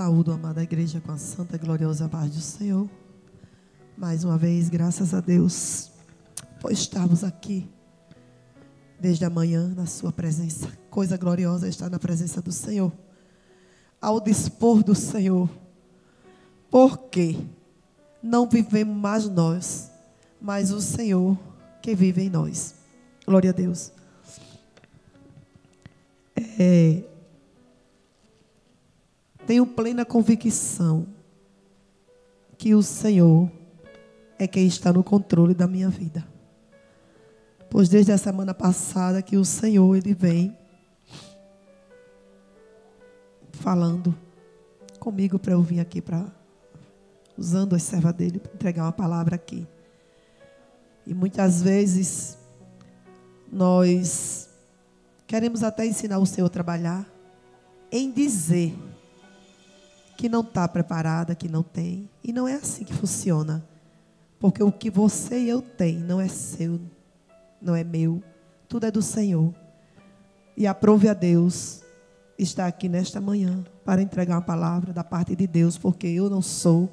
Saúdo, amada igreja, com a santa e gloriosa paz do Senhor. Mais uma vez, graças a Deus, por estarmos aqui desde a manhã na sua presença. Coisa gloriosa é estar na presença do Senhor, ao dispor do Senhor. Porque não vivemos mais nós, mas o Senhor que vive em nós. Glória a Deus. Tenho plena convicção que o Senhor é quem está no controle da minha vida. Pois desde a semana passada que o Senhor, Ele vem falando comigo para eu vir aqui, usando as servas dele, para entregar uma palavra aqui. E muitas vezes nós queremos até ensinar o Senhor a trabalhar em dizer que não está preparada, que não tem. E não é assim que funciona. Porque o que você e eu tem não é seu, não é meu. Tudo é do Senhor. E aprove a Deus estar aqui nesta manhã para entregar uma palavra da parte de Deus. Porque eu não sou,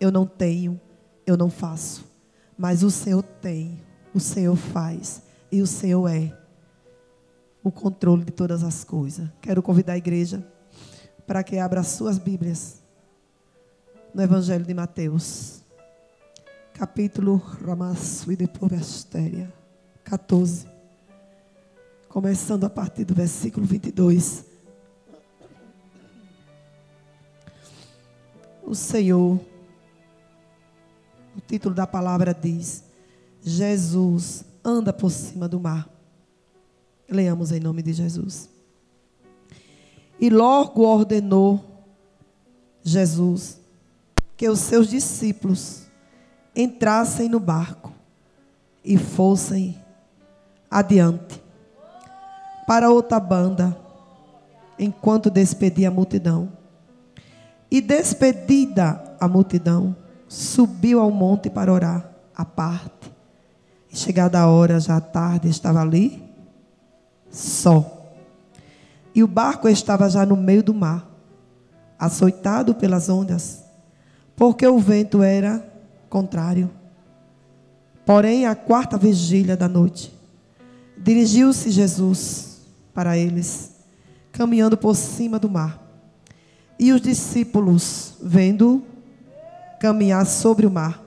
eu não tenho, eu não faço. Mas o Senhor tem, o Senhor faz. E o Senhor é o controle de todas as coisas. Quero convidar a igreja para que abra as suas Bíblias no Evangelho de Mateus, capítulo 14, começando a partir do versículo 22. O Senhor, o título da palavra diz: Jesus anda por cima do mar. Leamos em nome de Jesus. E logo ordenou Jesus que os seus discípulos entrassem no barco e fossem adiante para outra banda, enquanto despedia a multidão. E despedida a multidão, subiu ao monte para orar à parte. E chegada a hora, já à tarde, estava ali só. E o barco estava já no meio do mar, açoitado pelas ondas, porque o vento era contrário. Porém, à quarta vigília da noite, dirigiu-se Jesus para eles, caminhando por cima do mar. E os discípulos, vendo-o caminhar sobre o mar,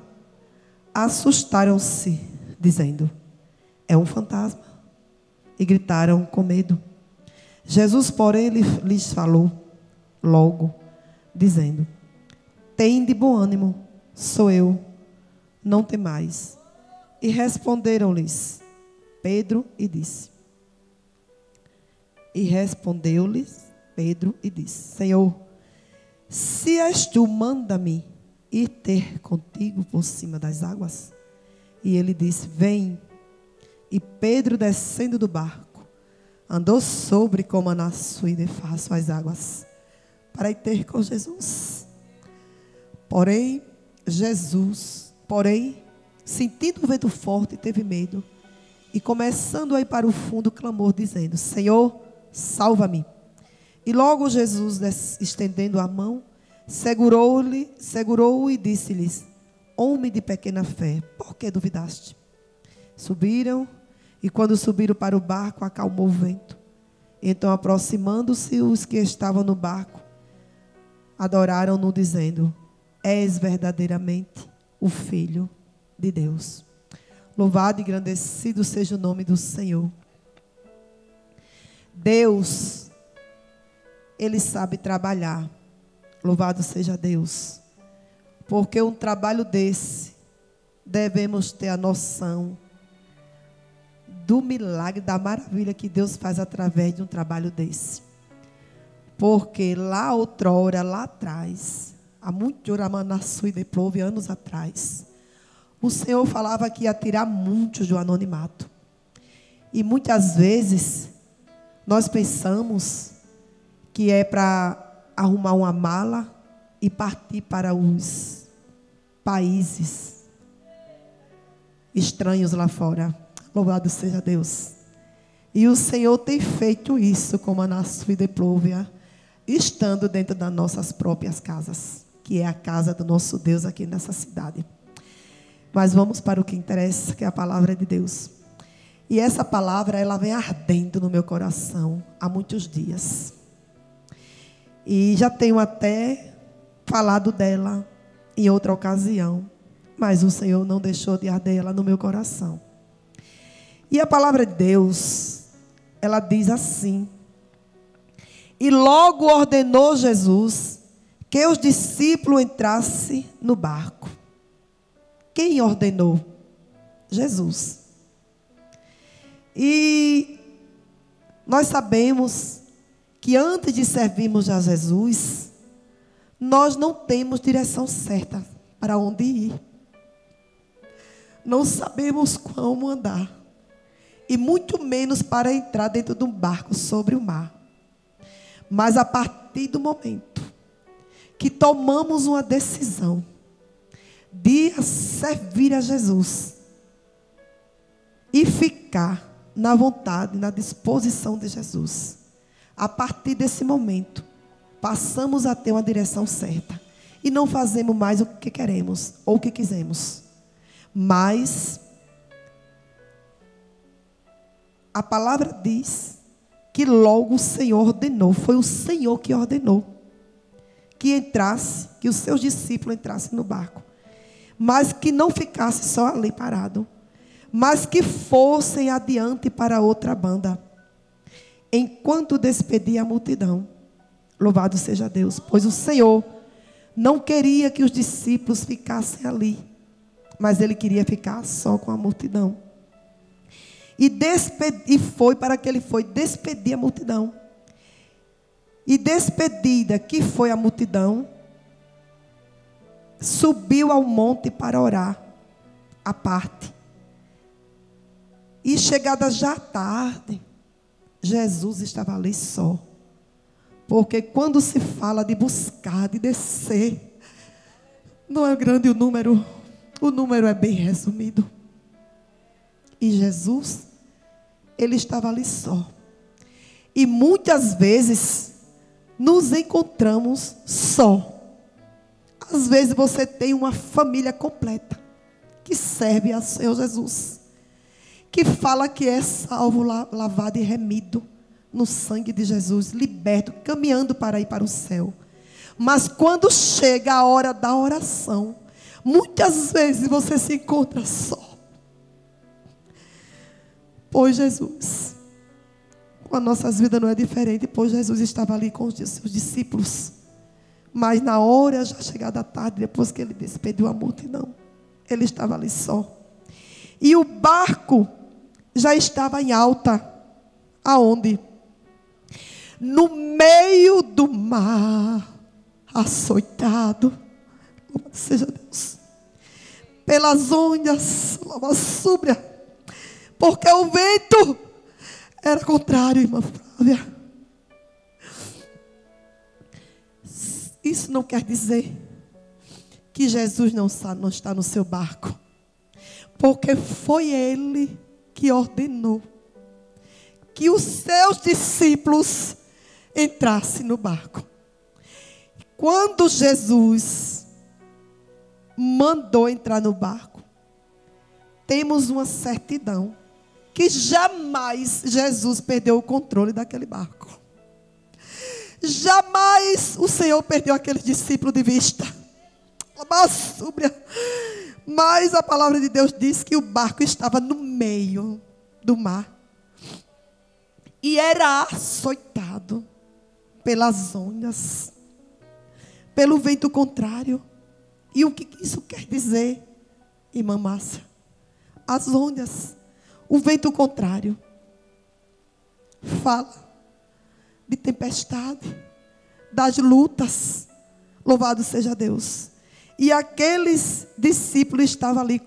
assustaram-se, dizendo: é um fantasma. E gritaram com medo. Jesus, porém, lhes falou logo, dizendo: tende bom ânimo, sou eu, não temais. E responderam-lhes Pedro e disse: Senhor, se és tu, manda-me ir ter contigo por cima das águas. E ele disse: vem. E Pedro, descendo do barco, andou sobre como a nascida e fácil as águas, para ir ter com Jesus. Porém, sentindo o vento forte, teve medo. E começando a ir para o fundo, clamou, dizendo: Senhor, salva-me. E logo Jesus, estendendo a mão, segurou-o e disse-lhes: homem de pequena fé, por que duvidaste? Subiram, e quando subiram para o barco, acalmou o vento. Então, aproximando-se os que estavam no barco, adoraram-no, dizendo: és verdadeiramente o Filho de Deus. Louvado e engrandecido seja o nome do Senhor. Deus, Ele sabe trabalhar. Louvado seja Deus. Porque um trabalho desse, devemos ter a noção do milagre, da maravilha que Deus faz através de um trabalho desse. Porque lá outrora, lá atrás, há muito anos atrás, o Senhor falava que ia tirar muitos do anonimato. E muitas vezes nós pensamos que é para arrumar uma mala e partir para os países estranhos lá fora. Louvado seja Deus. E o Senhor tem feito isso com a nascida e plúvia. estando dentro das nossas próprias casas, que é a casa do nosso Deus aqui nessa cidade. Mas vamos para o que interessa, que é a palavra de Deus. E essa palavra, ela vem ardendo no meu coração há muitos dias. E já tenho até falado dela em outra ocasião, mas o Senhor não deixou de arder ela no meu coração. E a palavra de Deus, ela diz assim: e logo ordenou Jesus que os discípulos entrassem no barco. Quem ordenou? Jesus. E nós sabemos que antes de servirmos a Jesus, nós não temos direção certa para onde ir. Não sabemos como andar. E muito menos para entrar dentro de um barco sobre o mar. Mas a partir do momento que tomamos uma decisão de servir a Jesus e ficar na vontade, na disposição de Jesus, a partir desse momento, passamos a ter uma direção certa. E não fazemos mais o que queremos ou o que quisemos. Mas a palavra diz que logo o Senhor ordenou, foi o Senhor que ordenou que entrasse, que os seus discípulos entrassem no barco, mas que não ficasse só ali parado, mas que fossem adiante para outra banda, enquanto despedia a multidão. Louvado seja Deus, pois o Senhor não queria que os discípulos ficassem ali, mas Ele queria ficar só com a multidão. E foi para que Ele foi despedir a multidão. E despedida que foi a multidão, subiu ao monte para orar à parte. E chegada já à tarde, Jesus estava ali só. Porque quando se fala de buscar, de descer, não é grande o número é bem resumido. E Jesus, Ele estava ali só. E muitas vezes nos encontramos só. Às vezes você tem uma família completa que serve ao Senhor Jesus, que fala que é salvo, lavado e remido no sangue de Jesus, liberto, caminhando para ir para o céu. Mas quando chega a hora da oração, muitas vezes você se encontra só. Pois Jesus, com as nossas vidas não é diferente, pois Jesus estava ali com os seus discípulos. Mas na hora já chegada a tarde, depois que Ele despediu a multidão, Ele estava ali só. E o barco já estava em alta. Aonde? No meio do mar, açoitado, louvado seja Deus, pelas ondas, lavassúbria, porque o vento era contrário, irmã Flávia. Isso não quer dizer que Jesus não está no seu barco, porque foi Ele que ordenou que os seus discípulos entrassem no barco. Quando Jesus mandou entrar no barco, temos uma certidão que jamais Jesus perdeu o controle daquele barco. Jamais o Senhor perdeu aquele discípulo de vista. Mas a palavra de Deus diz que o barco estava no meio do mar. E era açoitado pelas ondas, pelo vento contrário. E o que isso quer dizer, irmã Márcia? As ondas, o vento contrário, fala de tempestade, das lutas. Louvado seja Deus. E aqueles discípulos estavam ali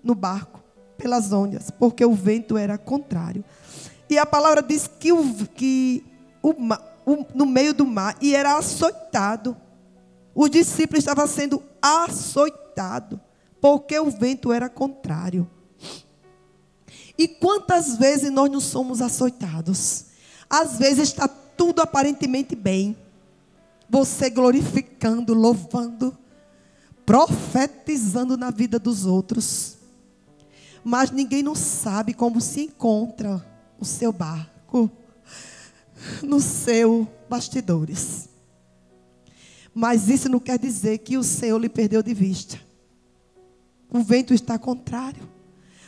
no barco, pelas ondas, porque o vento era contrário. E a palavra diz que no meio do mar, e era açoitado. Os discípulos estavam sendo açoitados, porque o vento era contrário. E quantas vezes nós não somos açoitados? Às vezes está tudo aparentemente bem. você glorificando, louvando, profetizando na vida dos outros. Mas ninguém não sabe como se encontra o seu barco nos seus bastidores. Mas isso não quer dizer que o Senhor lhe perdeu de vista. O vento está contrário.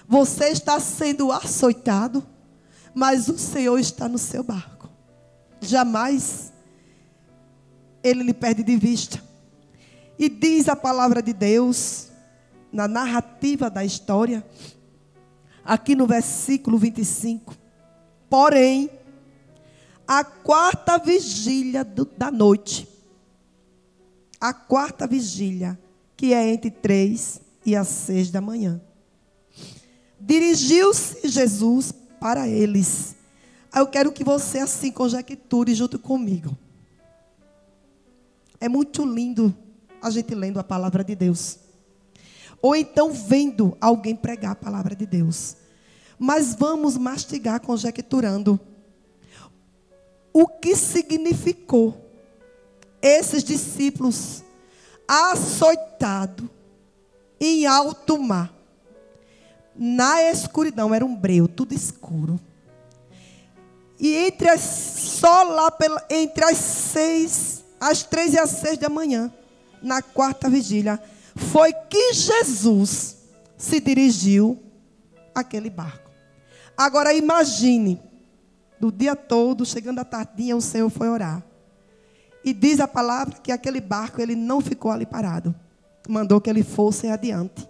Você está sendo açoitado, mas o Senhor está no seu barco. Jamais Ele lhe perde de vista. E diz a palavra de Deus, na narrativa da história, aqui no versículo 25. Porém, a quarta vigília da noite, a quarta vigília, que é entre 3 e as 6 da manhã, dirigiu-se Jesus para eles. Eu quero que você assim conjecture junto comigo. É muito lindo a gente lendo a palavra de Deus. Ou então vendo alguém pregar a palavra de Deus. Mas vamos mastigar conjecturando. O que significou esses discípulos açoitados em alto mar? Na escuridão, era um breu, tudo escuro. E entre as 3 e as 6 da manhã, na quarta vigília, foi que Jesus se dirigiu àquele barco. Agora imagine, do dia todo, chegando à tardinha, o Senhor foi orar. E diz a palavra que aquele barco, ele não ficou ali parado. Mandou que ele fosse adiante.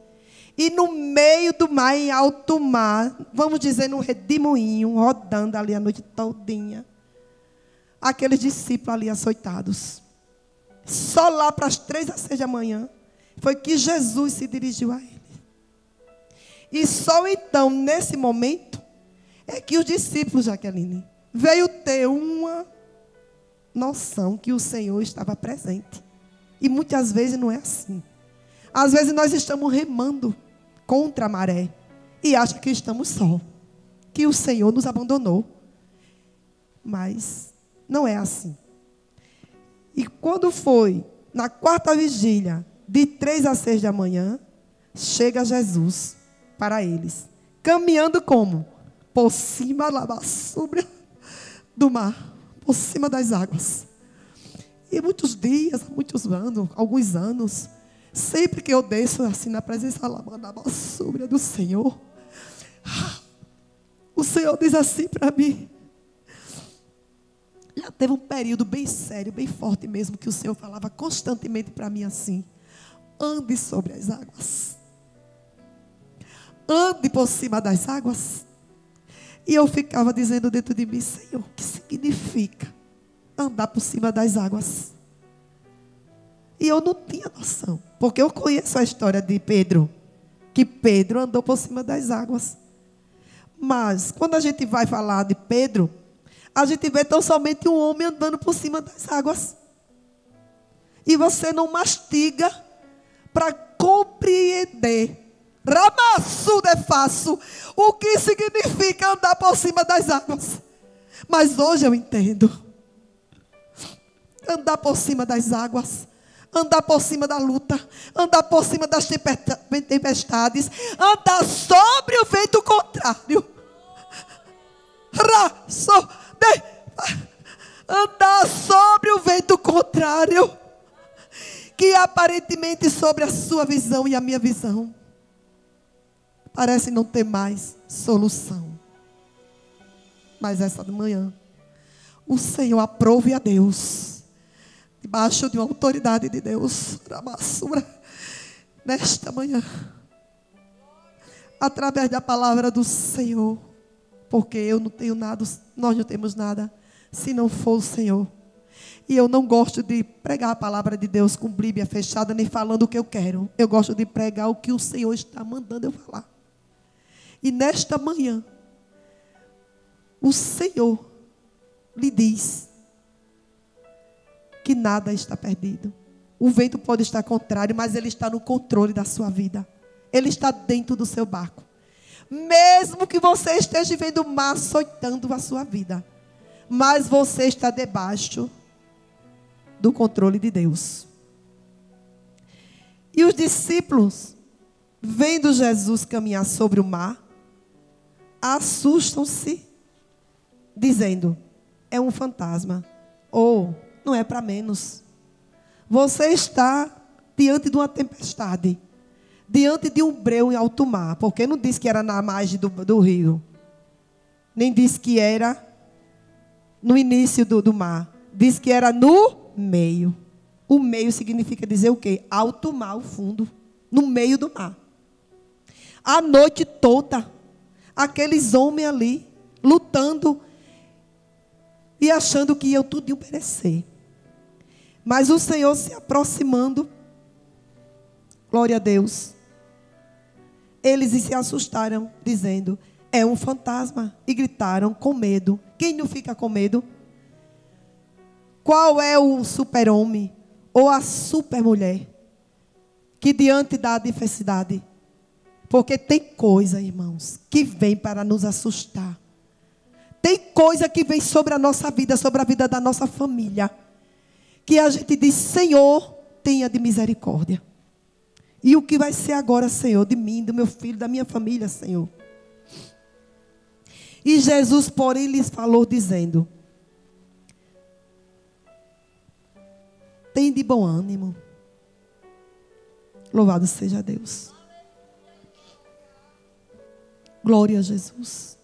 E no meio do mar, em alto mar, vamos dizer, num redemoinho, rodando ali a noite todinha, aqueles discípulos ali açoitados. Só lá para as 3 às 6 da manhã, foi que Jesus se dirigiu a ele. E só então, nesse momento, é que os discípulos, Jaqueline, veio ter uma noção que o Senhor estava presente. E muitas vezes não é assim. Às vezes nós estamos remando contra a maré e achamos que estamos só, que o Senhor nos abandonou. Mas não é assim. E quando foi na quarta vigília, de 3 às 6 da manhã, chega Jesus para eles, caminhando como? Por cima da basura do mar, por cima das águas. E muitos dias, muitos anos, alguns anos, sempre que eu desço assim na presença da basura do Senhor, o Senhor diz assim para mim. Já teve um período bem sério, bem forte mesmo, que o Senhor falava constantemente para mim assim: ande sobre as águas. Ande por cima das águas. E eu ficava dizendo dentro de mim: Senhor, o que significa andar por cima das águas? E eu não tinha noção, porque eu conheço a história de Pedro, que Pedro andou por cima das águas. Mas quando a gente vai falar de Pedro, a gente vê tão somente um homem andando por cima das águas. E você não mastiga para compreender, ramassudo é fácil, o que significa andar por cima das águas. Mas hoje eu entendo. Andar por cima das águas, andar por cima da luta, andar por cima das tempestades, andar sobre o vento contrário. Andar sobre o vento contrário, que aparentemente sobre a sua visão e a minha visão parece não ter mais solução. Mas essa manhã, o Senhor aprove a Deus, debaixo de uma autoridade de Deus, nesta manhã, através da palavra do Senhor, porque eu não tenho nada, nós não temos nada, se não for o Senhor. E eu não gosto de pregar a palavra de Deus com Bíblia fechada, nem falando o que eu quero. Eu gosto de pregar o que o Senhor está mandando eu falar. E nesta manhã, o Senhor lhe diz que nada está perdido. O vento pode estar contrário, mas Ele está no controle da sua vida. Ele está dentro do seu barco. Mesmo que você esteja vendo o mar açoitando a sua vida, mas você está debaixo do controle de Deus. E os discípulos, vendo Jesus caminhar sobre o mar, assustam-se, dizendo: é um fantasma. Ou, não é para menos. Você está diante de uma tempestade, diante de um breu em alto mar, porque não diz que era na margem do rio, nem diz que era no início do mar, diz que era no meio. O meio significa dizer o quê? Alto mar, o fundo, no meio do mar. A noite toda, aqueles homens ali, lutando e achando que iam tudo perecer. Mas o Senhor se aproximando, glória a Deus, eles se assustaram, dizendo: é um fantasma. E gritaram com medo. Quem não fica com medo? Qual é o super-homem ou a super-mulher que diante da adversidade? Porque tem coisa, irmãos, que vem para nos assustar. Tem coisa que vem sobre a nossa vida, sobre a vida da nossa família, que a gente diz: Senhor, tenha de misericórdia. E o que vai ser agora, Senhor, de mim, do meu filho, da minha família, Senhor? E Jesus, porém, lhes falou dizendo: tem de bom ânimo. Louvado seja Deus. Glória a Jesus.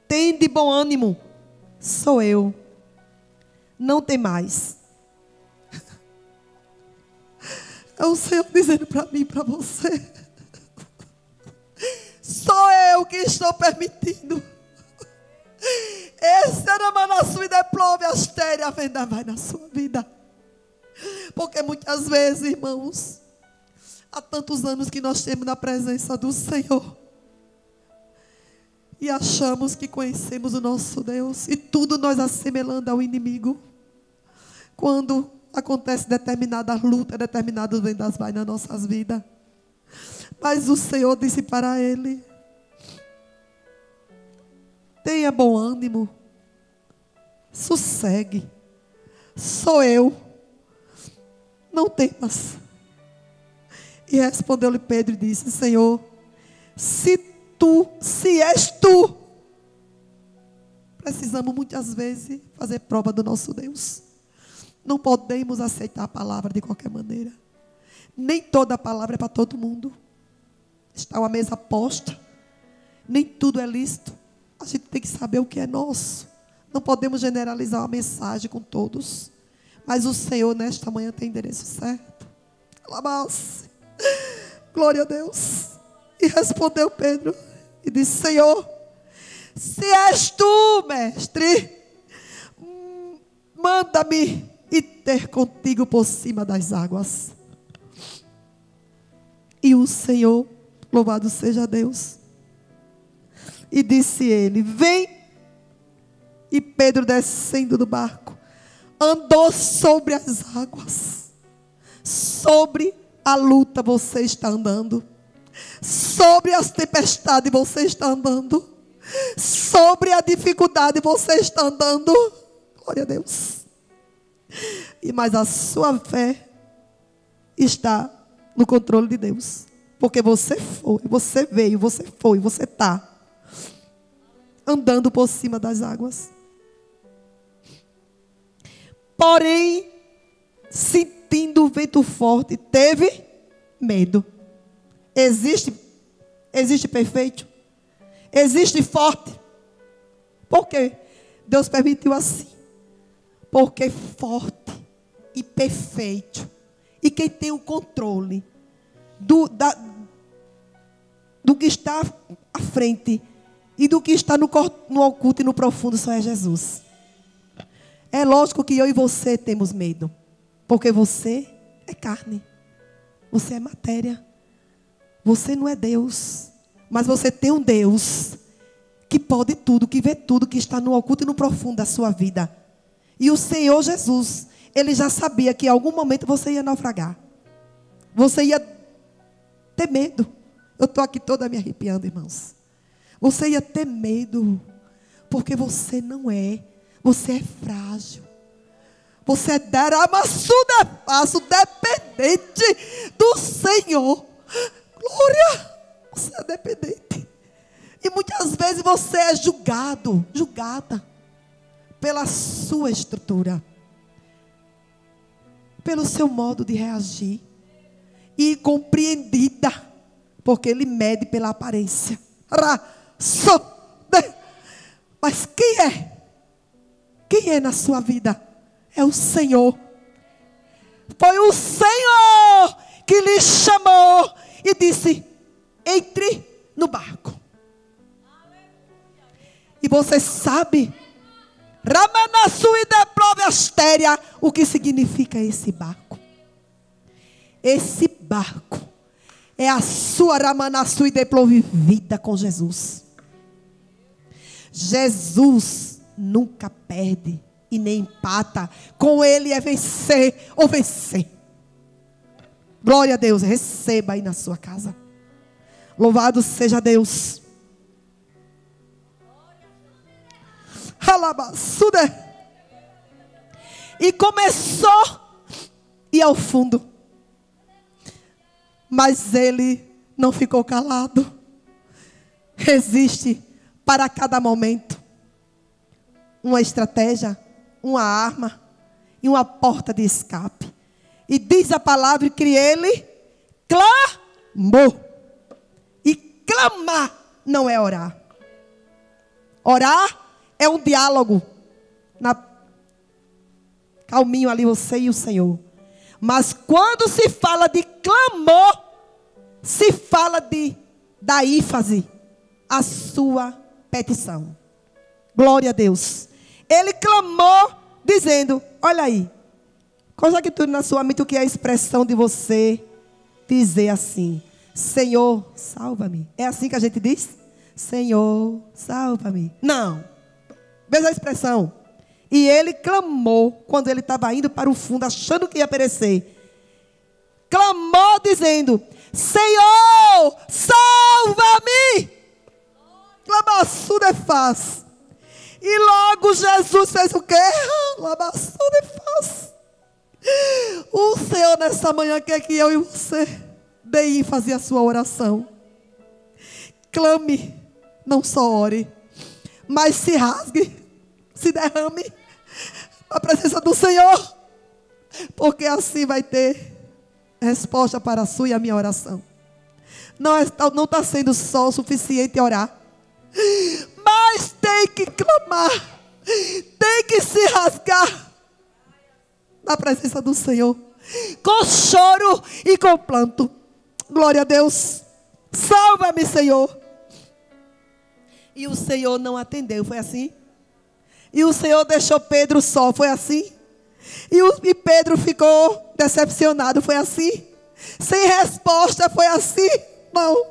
Tem de bom ânimo. Sou eu. Não tem mais. É o Senhor dizendo para mim e para você: sou eu que estou permitindo. Esse era na sua diploma, astéria, venda vai na sua vida. Porque muitas vezes, irmãos, há tantos anos que nós temos na presença do Senhor e achamos que conhecemos o nosso Deus, e tudo nós assemelhando ao inimigo. Quando acontece determinada luta, determinados vendas vai nas nossas vidas. Mas o Senhor disse para ele: tenha bom ânimo, sossegue, sou eu, não temas. E respondeu-lhe Pedro e disse: Senhor, se és tu. Precisamos muitas vezes fazer prova do nosso Deus. Não podemos aceitar a palavra de qualquer maneira. Nem toda palavra é para todo mundo. Está uma mesa posta, nem tudo é lícito. A gente tem que saber o que é nosso. Não podemos generalizar uma mensagem com todos. Mas o Senhor nesta manhã tem endereço certo. Alabá-se. Glória a Deus. E respondeu Pedro e disse: Senhor, se és tu, mestre, manda-me ir ter contigo por cima das águas. E o Senhor, louvado seja Deus, e disse ele: vem. E Pedro, descendo do barco, andou sobre as águas. Sobre a luta você está andando. Sobre as tempestades você está andando. Sobre a dificuldade você está andando. Glória a Deus. Mas a sua fé está no controle de Deus. Porque você foi, você veio, você foi, você está andando por cima das águas. Porém, sentindo o vento forte, teve medo. Existe perfeito? Existe forte? Por quê? Deus permitiu assim. Porque forte e perfeito, e quem tem o controle do que está à frente e do que está no oculto e no profundo, só é Jesus. É lógico que eu e você temos medo, porque você é carne, você é matéria, você não é Deus, mas você tem um Deus que pode tudo, que vê tudo, que está no oculto e no profundo da sua vida. E o Senhor Jesus, Ele já sabia que em algum momento você ia naufragar, você ia ter medo. Eu estou aqui toda me arrepiando, irmãos. Você ia ter medo, porque você não é, você é frágil. Você é deramaçudefaço, dependente do Senhor. Glória! Você é dependente. E muitas vezes você é julgada pela sua estrutura, pelo seu modo de reagir, e compreendida, porque Ele mede pela aparência. Mas quem é? Quem é na sua vida? É o Senhor. Foi o Senhor que lhe chamou e disse: entre no barco. E você sabe, Ramanasu e Deprove Astéria, o que significa esse barco? Esse barco é a sua Ramanasu e Deprove vida com Jesus. Jesus nunca perde e nem empata. Com Ele é vencer ou vencer. Glória a Deus. Receba aí na sua casa. Louvado seja Deus. Alabassuda. E começou a ir ao fundo. Mas ele não ficou calado. Existe para cada momento uma estratégia, uma arma e uma porta de escape. E diz a palavra que ele clamou. E clamar não é orar. Orar é um diálogo. Calminho ali você e o Senhor. Mas quando se fala de clamor, se fala da ênfase à sua petição. Glória a Deus. Ele clamou dizendo: olha aí, coloque tudo na sua mente o que é a expressão de você dizer assim: Senhor, salva-me. É assim que a gente diz? Senhor, salva-me. Não. Veja a expressão. E ele clamou quando ele estava indo para o fundo, achando que ia perecer. Clamou dizendo: Senhor, salva-me. Labaçu de faz. E logo Jesus fez o quê? Labaçu de faz. O Senhor nessa manhã quer que eu e você dê ênfase à sua oração. Clame, não só ore, mas se rasgue, se derrame na presença do Senhor, porque assim vai ter resposta para a sua e a minha oração. Não está sendo só o suficiente orar, mas tem que clamar, tem que se rasgar na presença do Senhor, com choro e com planto. Glória a Deus. Salva-me, Senhor. E o Senhor não atendeu, foi assim? E o Senhor deixou Pedro só, foi assim? E Pedro ficou decepcionado, foi assim? Sem resposta, foi assim? Não.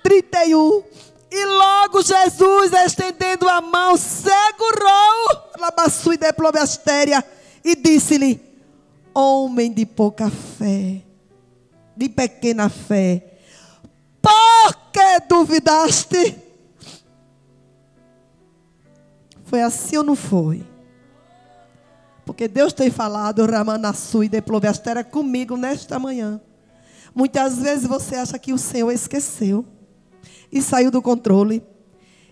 31. E logo Jesus, estendendo a mão, segurou Labaçu e Deprove Astéria e disse-lhe: homem de pouca fé, de pequena fé, por que duvidaste? Foi assim ou não foi? Porque Deus tem falado Ramanaçu e Deprove Astéria comigo nesta manhã. Muitas vezes você acha que o Senhor esqueceu e saiu do controle.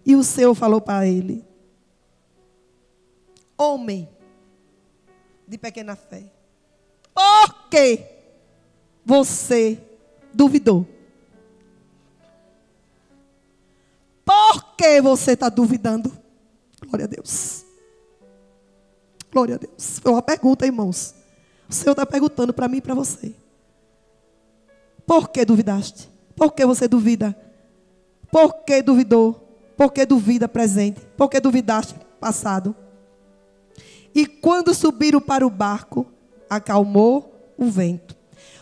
E o Senhor falou para ele: homem de pequena fé, por que você duvidou? Por que você está duvidando? Glória a Deus. Glória a Deus. Foi uma pergunta, irmãos. O Senhor está perguntando para mim e para você. Por que duvidaste? Por que você duvida? Por que duvidou? Por que duvida presente? Por que duvidaste passado? E quando subiram para o barco, acalmou o vento.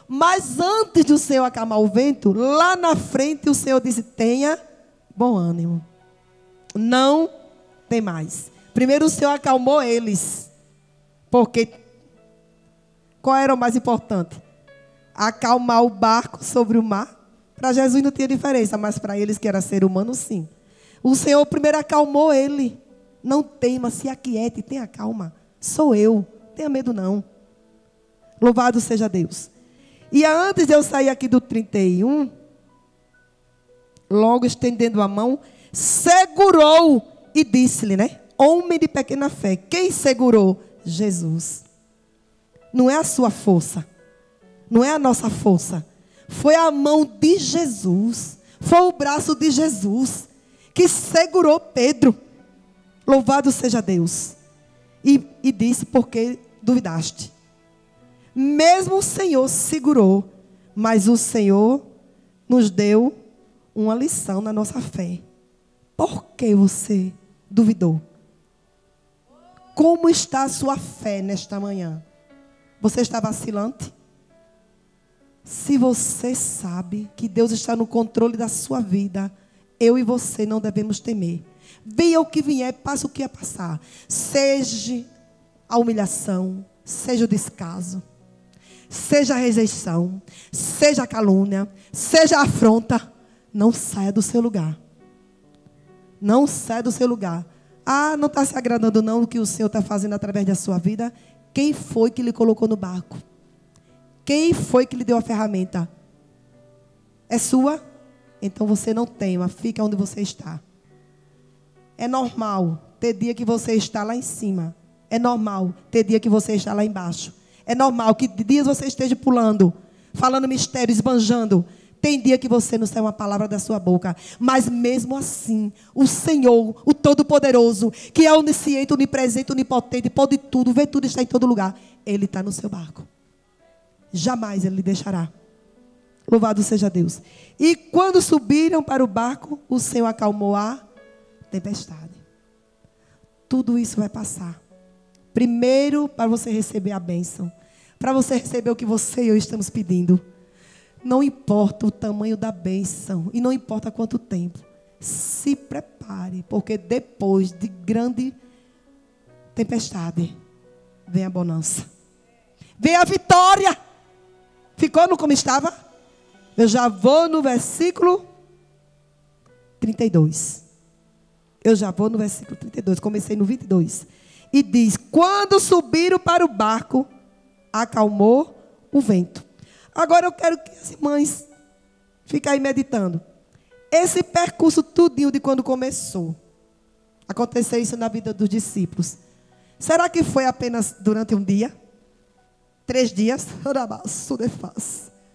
Mas antes do Senhor acalmar o vento, lá na frente o Senhor disse: tenha bom ânimo. Não tem mais. Primeiro o Senhor acalmou eles. Porque qual era o mais importante? Acalmar o barco sobre o mar. Para Jesus não tinha diferença, mas para eles que era ser humano, sim. O Senhor primeiro acalmou ele. Não tema, se aquiete, tenha calma. Sou eu. Tenha medo não. Louvado seja Deus. E antes de eu sair aqui do 31, logo estendendo a mão, segurou e disse-lhe, né? Homem de pequena fé. Quem segurou? Jesus. Não é a sua força. Não é a nossa força. Foi a mão de Jesus. Foi o braço de Jesus que segurou Pedro. Louvado seja Deus. E disse, porque duvidaste. Mesmo o Senhor segurou, mas o Senhor nos deu uma lição na nossa fé. Por que você duvidou? Como está a sua fé nesta manhã? Você está vacilante? Se você sabe que Deus está no controle da sua vida, eu e você não devemos temer. Venha o que vier, passe o que é passar. Seja a humilhação, seja o descaso, seja a rejeição, seja a calúnia, seja a afronta. Não saia do seu lugar. Não saia do seu lugar. Ah, não está se agradando não o que o Senhor está fazendo através da sua vida? Quem foi que lhe colocou no barco? Quem foi que lhe deu a ferramenta? É sua? Então você não tema, fica onde você está. É normal ter dia que você está lá em cima. É normal ter dia que você está lá embaixo. É normal que dias você esteja pulando, falando mistério, esbanjando. Tem dia que você não sai uma palavra da sua boca. Mas mesmo assim, o Senhor, o Todo-Poderoso, que é onisciente, onipresente, onipotente, pode tudo, vê tudo, está em todo lugar. Ele está no seu barco. Jamais Ele lhe deixará. Louvado seja Deus. E quando subiram para o barco, o Senhor acalmou a tempestade. Tudo isso vai passar. Primeiro, para você receber a bênção. Para você receber o que você e eu estamos pedindo. Não importa o tamanho da bênção. E não importa quanto tempo. Se prepare. Porque depois de grande tempestade, vem a bonança. Vem a vitória. Ficou no como estava? Eu já vou no versículo 32. Eu já vou no versículo 32. Comecei no 22. E diz, quando subiram para o barco, acalmou o vento. Agora eu quero que as irmãs fiquem aí meditando. Esse percurso tudinho de quando começou. Aconteceu isso na vida dos discípulos. Será que foi apenas durante um dia? 3 dias?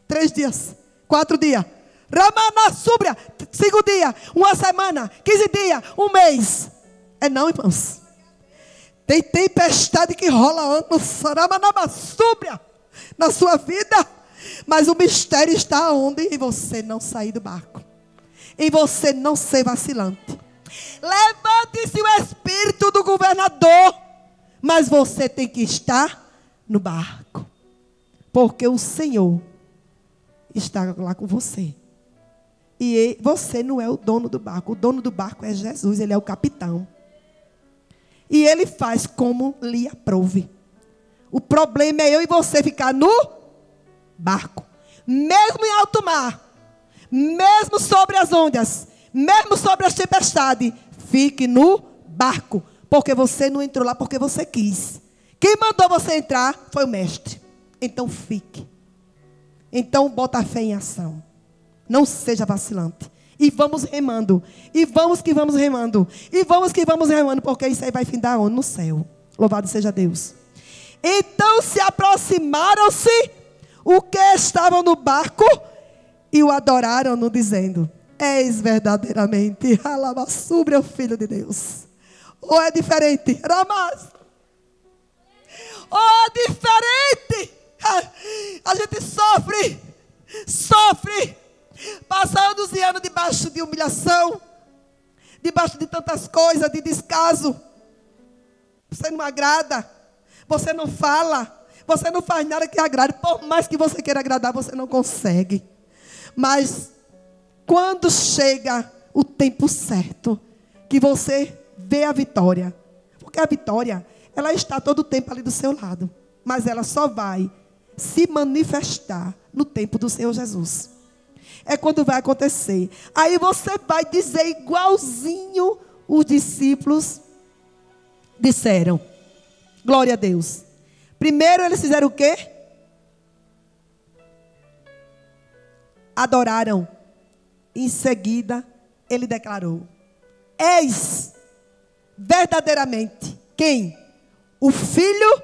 3 dias. 4 dias. Ramana súbria. 5 dias. 1 semana. 15 dias. 1 mês. É não, irmãos. Tem tempestade que rola anos. Ramana súbria. Na sua vida. Mas o mistério está onde? Em você não sair do barco. Em você não ser vacilante. Levante-se o espírito do governador. Mas você tem que estar no barco. Porque o Senhor está lá com você. E você não é o dono do barco. O dono do barco é Jesus. Ele é o capitão. E Ele faz como lhe aprouve. O problema é eu e você ficar no barco. Mesmo em alto mar. Mesmo sobre as ondas. Mesmo sobre as tempestades. Fique no barco. Porque você não entrou lá porque você quis. Quem mandou você entrar foi o mestre. Então fique. Então bota a fé em ação. Não seja vacilante. E vamos remando. E vamos que vamos remando. E vamos que vamos remando. Porque isso aí vai findar onde? No céu. Louvado seja Deus. Então se aproximaram-se o que estavam no barco e o adoraram, no dizendo: és verdadeiramente Alabaçubre, o Filho de Deus. Ou é diferente? Ramas. Ou é diferente? A gente sofre, passa anos e anos debaixo de humilhação, debaixo de tantas coisas, de descaso. Você não agrada, você não fala, você não faz nada que agrade. Por mais que você queira agradar, você não consegue. Mas quando chega o tempo certo, que você vê a vitória, porque a vitória, ela está todo o tempo ali do seu lado, mas ela só vai se manifestar no tempo do Senhor Jesus. É quando vai acontecer. Aí você vai dizer igualzinho os discípulos disseram. Glória a Deus. Primeiro eles fizeram o quê? Adoraram. Em seguida, ele declarou: eis verdadeiramente quem? O Filho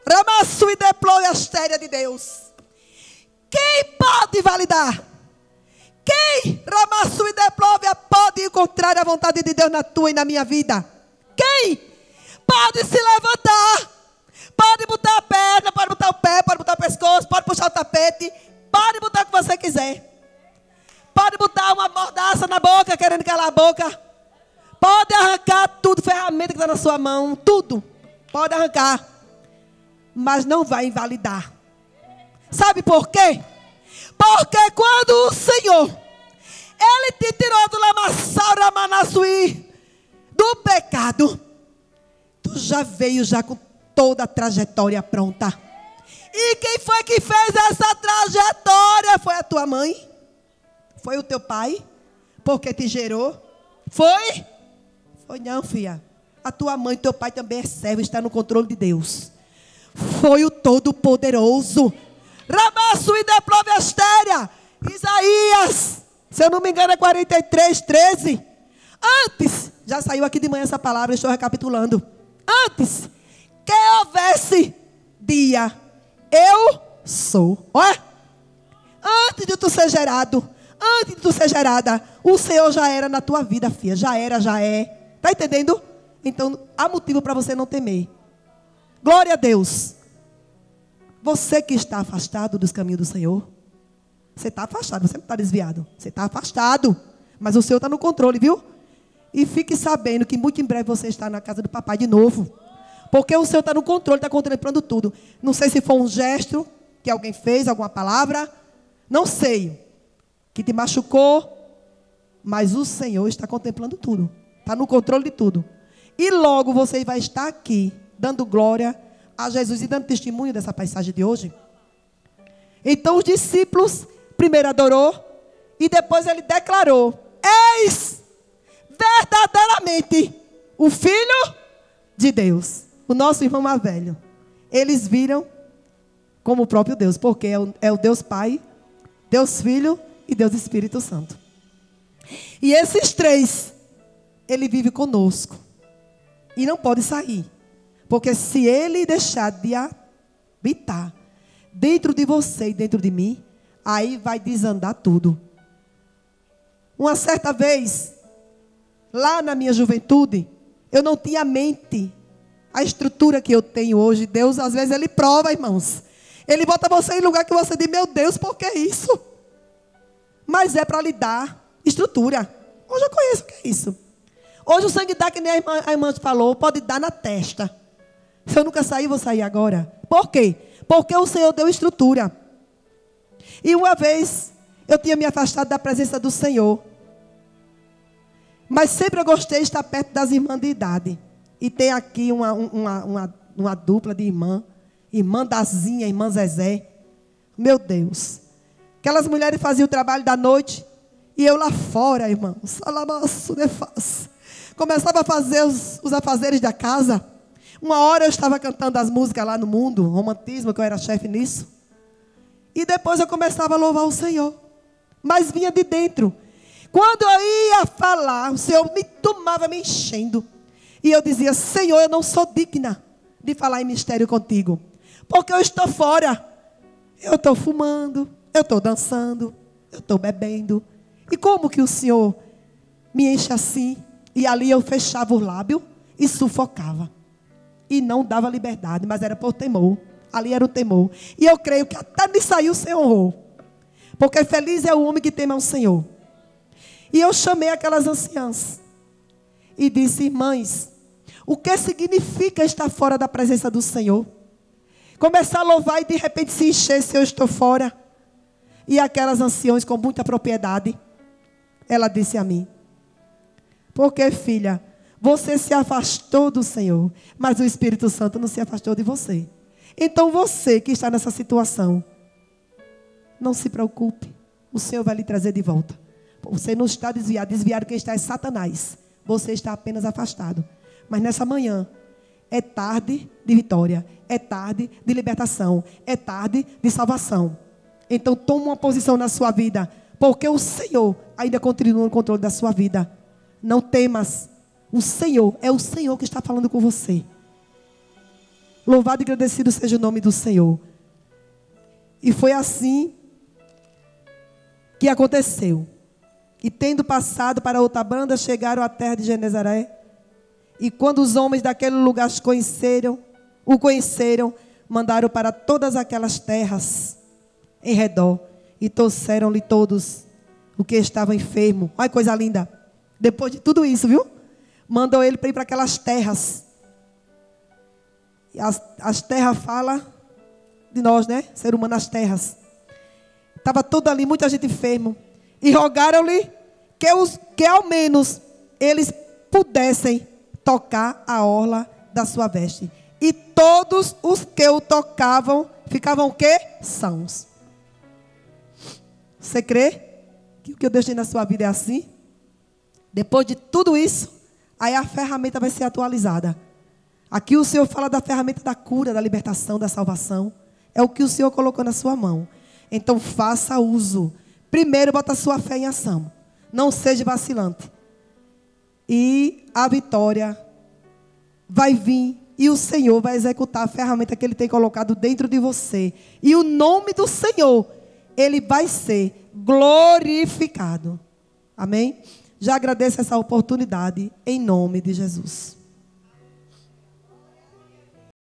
Ramassu e Deplou e Astéria de Deus. Quem pode validar? Quem Ramassu e Deplou pode encontrar a vontade de Deus na tua e na minha vida? Quem pode se levantar? Pode botar a perna, pode botar o pé, pode botar o pescoço, pode puxar o tapete, pode botar o que você quiser. Pode botar uma mordaça na boca, querendo calar a boca. Pode arrancar tudo, ferramenta que está na sua mão, tudo. Pode arrancar. Mas não vai invalidar. Sabe por quê? Porque quando o Senhor, Ele te tirou do Lamassaura Manassuí, do pecado, tu já veio já com toda a trajetória pronta. E quem foi que fez essa trajetória? Foi a tua mãe? Foi o teu pai? Porque te gerou? Foi? Foi não, filha. A tua mãe e teu pai também é servo, está no controle de Deus. Foi o Todo-Poderoso. Ramassu e Deplou e Astéria. Isaías, se eu não me engano é 43, 13. Antes, já saiu aqui de manhã essa palavra, estou recapitulando. Antes que houvesse dia, eu sou. Olha, antes de tu ser gerado, antes de tu ser gerada, o Senhor já era na tua vida, filha. Já era, já é. Está entendendo? Então, há motivo para você não temer. Glória a Deus. Você que está afastado dos caminhos do Senhor, você está afastado, você não está desviado. Você está afastado, mas o Senhor está no controle, viu? E fique sabendo que muito em breve você está na casa do papai de novo. Porque o Senhor está no controle, está contemplando tudo. Não sei se foi um gesto que alguém fez, alguma palavra. Não sei. Que te machucou. Mas o Senhor está contemplando tudo. Está no controle de tudo. E logo você vai estar aqui, dando glória a Jesus e dando testemunho dessa passagem de hoje. Então os discípulos primeiro adorou e depois ele declarou: eis verdadeiramente o Filho de Deus. O nosso irmão mais velho. Eles viram como o próprio Deus, porque é o Deus Pai, Deus Filho e Deus Espírito Santo. E esses três, ele vive conosco. E não pode sair. Porque se ele deixar de habitar dentro de você e dentro de mim, aí vai desandar tudo. Uma certa vez, lá na minha juventude, eu não tinha mente, a estrutura que eu tenho hoje. Deus, às vezes, Ele prova, irmãos. Ele bota você em lugar que você diz: meu Deus, por que isso? Mas é para lhe dar estrutura. Hoje eu conheço o que é isso. Hoje o sangue dá, que nem a irmã falou, pode dar na testa. Se eu nunca sair, vou sair agora. Por quê? Porque o Senhor deu estrutura. E uma vez, eu tinha me afastado da presença do Senhor. Mas sempre eu gostei de estar perto das irmãs de idade. E tem aqui uma dupla de irmã. Irmã Dazinha, irmã Zezé. Meu Deus. Aquelas mulheres faziam o trabalho da noite. E eu lá fora, irmãos. Começava a fazer os afazeres da casa. Uma hora eu estava cantando as músicas lá no mundo, romantismo, que eu era chefe nisso. E depois eu começava a louvar o Senhor. Mas vinha de dentro. Quando eu ia falar, o Senhor me tomava me enchendo. E eu dizia: Senhor, eu não sou digna de falar em mistério contigo. Porque eu estou fora. Eu estou fumando, eu estou dançando, eu estou bebendo. E como que o Senhor me enche assim? E ali eu fechava o lábio e sufocava. E não dava liberdade, mas era por temor. Ali era o temor. E eu creio que até nisso aí o Senhor honrou. Porque feliz é o homem que teme ao Senhor. E eu chamei aquelas anciãs. E disse: irmãs, o que significa estar fora da presença do Senhor? Começar a louvar e de repente se encher se eu estou fora. E aquelas anciãs com muita propriedade. Ela disse a mim: porque, filha, você se afastou do Senhor, mas o Espírito Santo não se afastou de você. Então você que está nessa situação, não se preocupe. O Senhor vai lhe trazer de volta. Você não está desviado. Desviado quem está é Satanás. Você está apenas afastado. Mas nessa manhã, É tarde de vitória. É tarde de libertação. É tarde de salvação. Então toma uma posição na sua vida, porque o Senhor ainda continua no controle da sua vida. Não temas. O Senhor, é o Senhor que está falando com você. Louvado e agradecido seja o nome do Senhor. E foi assim que aconteceu. E tendo passado para outra banda, chegaram à terra de Genezaré. E quando os homens daquele lugar o conheceram, mandaram para todas aquelas terras em redor. E trouxeram-lhe todos o que estava enfermo. Olha que coisa linda. Depois de tudo isso, viu? Mandou ele para ir para aquelas terras. E as terras falam de nós, né? Ser humano nas terras. Estava tudo ali, muita gente enfermo. E rogaram-lhe que ao menos eles pudessem tocar a orla da sua veste. E todos os que o tocavam ficavam o quê? Sãos. Você crê que o que eu deixei na sua vida é assim? Depois de tudo isso, aí a ferramenta vai ser atualizada. Aqui o Senhor fala da ferramenta da cura, da libertação, da salvação. É o que o Senhor colocou na sua mão. Então faça uso. Primeiro bota a sua fé em ação. Não seja vacilante. E a vitória vai vir. E o Senhor vai executar a ferramenta que Ele tem colocado dentro de você. E o nome do Senhor, Ele vai ser glorificado. Amém? Já agradeço essa oportunidade em nome de Jesus.